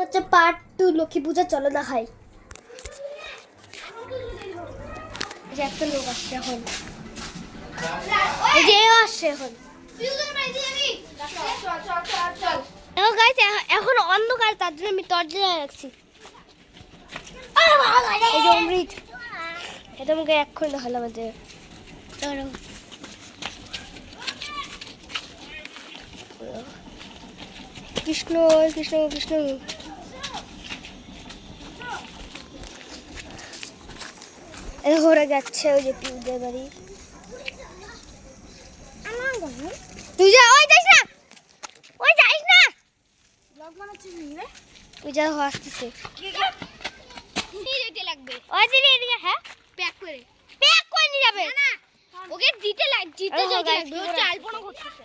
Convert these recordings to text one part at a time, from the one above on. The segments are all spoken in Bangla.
হচ্ছে পার্ট 2 লক্ষ্মী পূজা, চলো দেখাই। যে একটা লোক আসছে এখন, এই যে আসছে এখন। এখন অন্ধকার, তার জন্য আমি টর্চ জ্বালিয়ে রাখছি। এই যে অমৃত, এটা আমাকে এক্ষুনি দেখালাম। চলো কৃষ্ণ কৃষ্ণ কৃষ্ণ। ঘোরা যাচ্ছে ওই যে পিউদের বাড়ি। তুই যা, ওই যাইস না, ওই যাইস না। ব্লগ বানাচ্ছিস রে? তুই যা, আসতেছে। দিতে লাগবে ওই দিদি, এদিকে। হ্যাঁ, প্যাক করে নিয়ে যাবে না, ওকে দিতে লাগবে। ও চালপনা করতেছে।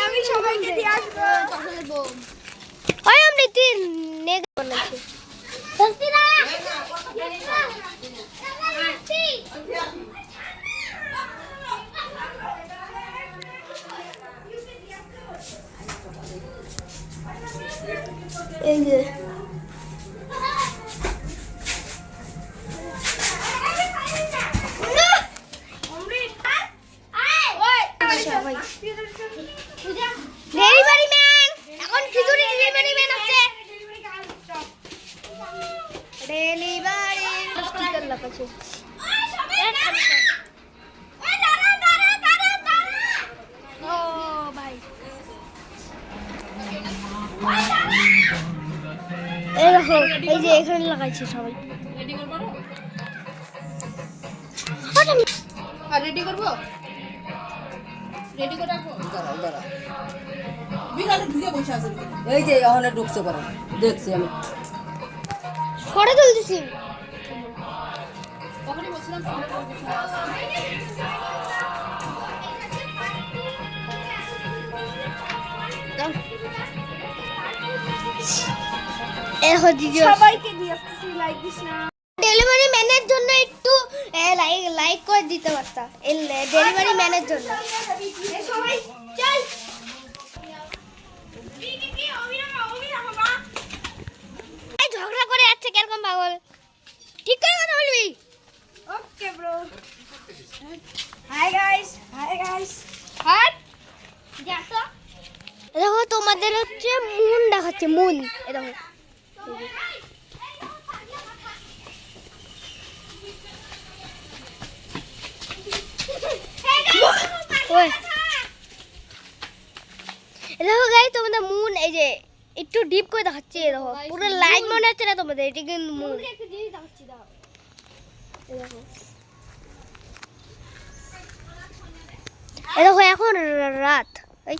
আমি সবাইকে দিয়ে আসবো। ওই আমি তিন নেগ বানাচ্ছি। এই যে ডেলিভারি ম্যান, এখন খিচুড়ি ডেলিভারি ম্যান আছে। ডেলিভারি স্টিকার লাগাচ্ছে। ও ভাই, এই দেখো, এই যে এখানে লাগাইছে সবাই। রেডি করব না? আর রেডি করব? রেডি করে রাখবো। দাঁড়া বিকালে ঢুকে বসে আছে। এই যে ওখানে ঢুকছে পরে দেখছি আমি। ফটো তুলতেছি। কখনই বলছিলাম ফটো তুলতেছি। সবাইকে দিয়ে আসতেছি, লাইক দিস না। ডেলিভারি ম্যানের জন্য একটু লাইক করে দিতে পারতা। ডেলিভারি ম্যানের জন্য সবাই চল। ঝগড়া করে যাচ্ছে কিরকম পাগল। ঠিক করে কথা বলবি। Okay bro. Hi guys, hi guys. Hi দেখো, দেখো তোমাদের হচ্ছে মুন দেখাচ্ছে, মুন। এই দেখো, দেখো গাইস তোমাদের মুন। এই যে একটু ডিপ করে দেখাচ্ছি, দেখো পুরো লাইট মনে হচ্ছে না তোমাদের, এটা কিন্তু মুন। একটা জিনিস দেখাচ্ছি, দাও। এই দেখো এখন রাত। এই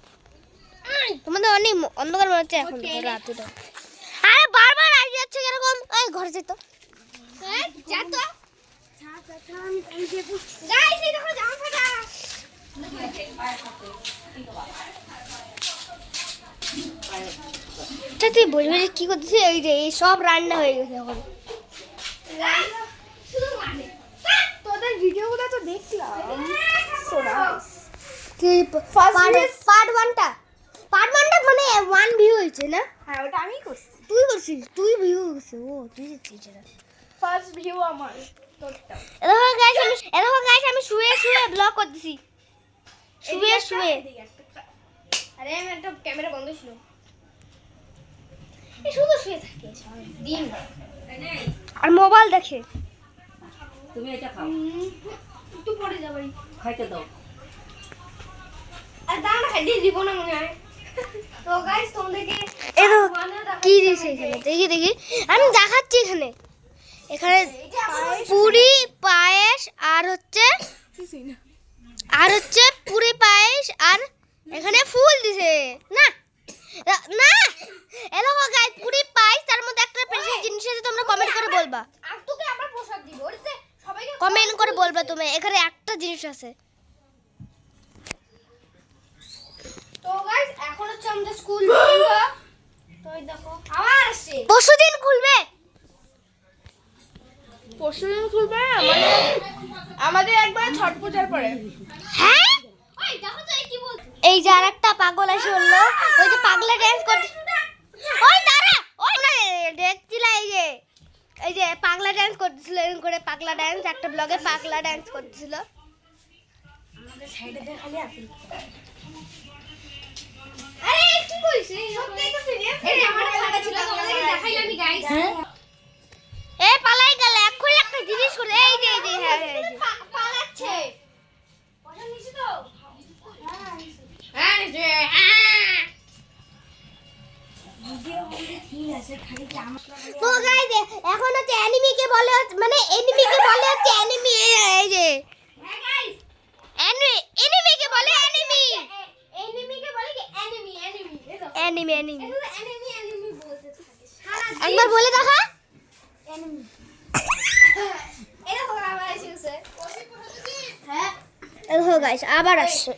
তোমাদের অনেক অন্ধকার মনে হচ্ছে, এখন রাত। আরে বারবার আসি যাচ্ছে এরকম। এই ঘরে যেত, যা তো। গাইস এই দেখো জামা ফাটা। তুই বলবি কি করছিস? এই যে এই সব রান্না হয়ে গেছে এখন। তোদের ভিডিওগুলো তো দেখলাম। কি পার্ট 1টা মানে 1 ভিউ হয়েছে না? হ্যাঁ, ওটা আমি করছি। তুই করছিস? তুই ভিউ করছিস? ও তুই দিছিস না। ফার্স্ট ভিউ আমার তোরটা। দেখো গাইস আমি শুয়ে ব্লগ করতেছি। শুয়ে। আরে আমার একটা ক্যামেরা বন্ধ ছিল। এই শুধু শুয়ে থাকে সারা দিন আর মোবাইল দেখে। তুমি এটা খাও। একটু পরে যাবি। খাইতে দাও। আর দাঁড়া, খাইতে দিব না মনে হয়। তো গাইস তোমাদেরকে কি দিয়েছে এখানে দেখি আমি দেখাচ্ছি। এখানে পুরি পায়েস আর হচ্ছে পুরি পায়েস আর এখানে ফুল দিছে না না। এলো গাইস পুরি পায়েস, তার মধ্যে একটা স্পেশাল জিনিস আছে, তোমরা কমেন্ট করে বলবা। আর তোকে আমরা প্রসাদ দিব, ওইতে সবাইকে কমেন্ট করে বলবা তুমি। এখানে একটা জিনিস আছে। তো গাইস এখন হচ্ছে আমাদের স্কুল খুলবে। তো দেখো আবার আসছে। পরশুদিন খুলবে। মানে আমাদের একবার ছট পূজার পরে। হ্যাঁ, ওই দেখো তো এই কি এই যে আরেকটা পাগল এসে বললো ওই যে পাগলা ড্যান্স করছে ওই দাঁড়া ওই দেখছিল এই যে পাগলা ড্যান্স করতেছিল এরকম করে পাগলা ড্যান্স একটা ব্লগে পাগলা ড্যান্স করতেছিল আমাদের সাইডে দিয়ে খালি আপেল আরে কি কইছ সত্যি তো সিরিয়াস এই আমার খেলাটা ছিল তোমাদেরকে দেখাইলাম আমি গাইস এ পালাই গেল এক্ষুনি একটা জিনিস করে এই যে হ্যাঁ পালাচ্ছে পয়সা নিছি তো হ্যাঁ যে তো গাইস এখন হচ্ছে অ্যানিমিকে বলে মানে এনিমিকে বলে হচ্ছে অ্যানিমি এই যে হ্যাঁ গাইস এনিমিকে বলে এনিমি এনিমিকে বলে কি এনিমি এনিমি বলতে থাকে একবার বলে দেখা এনিমি এটা তো আবার এসেছে হ্যাঁ দেখো গাইস আবার আসছে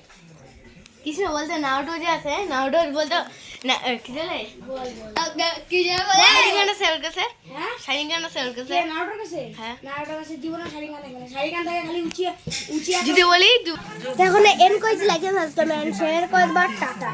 কিছু বলতে নাউডো যে আছে নাউডো বলতে না কি বলে কি যে বলে শাড়িগানা সেল কাছে হ্যাঁ শাড়িগানা সেল কাছে নাউডোর কাছে হ্যাঁ নাউডোর কাছে দিব না শাড়িগানা গেলে শাড়িগানা থেকে খালি উঁচি যদি বলি এখন এন কইছ লাগে সাবস্ক্রাইব এন্ড শেয়ার করবা টাটা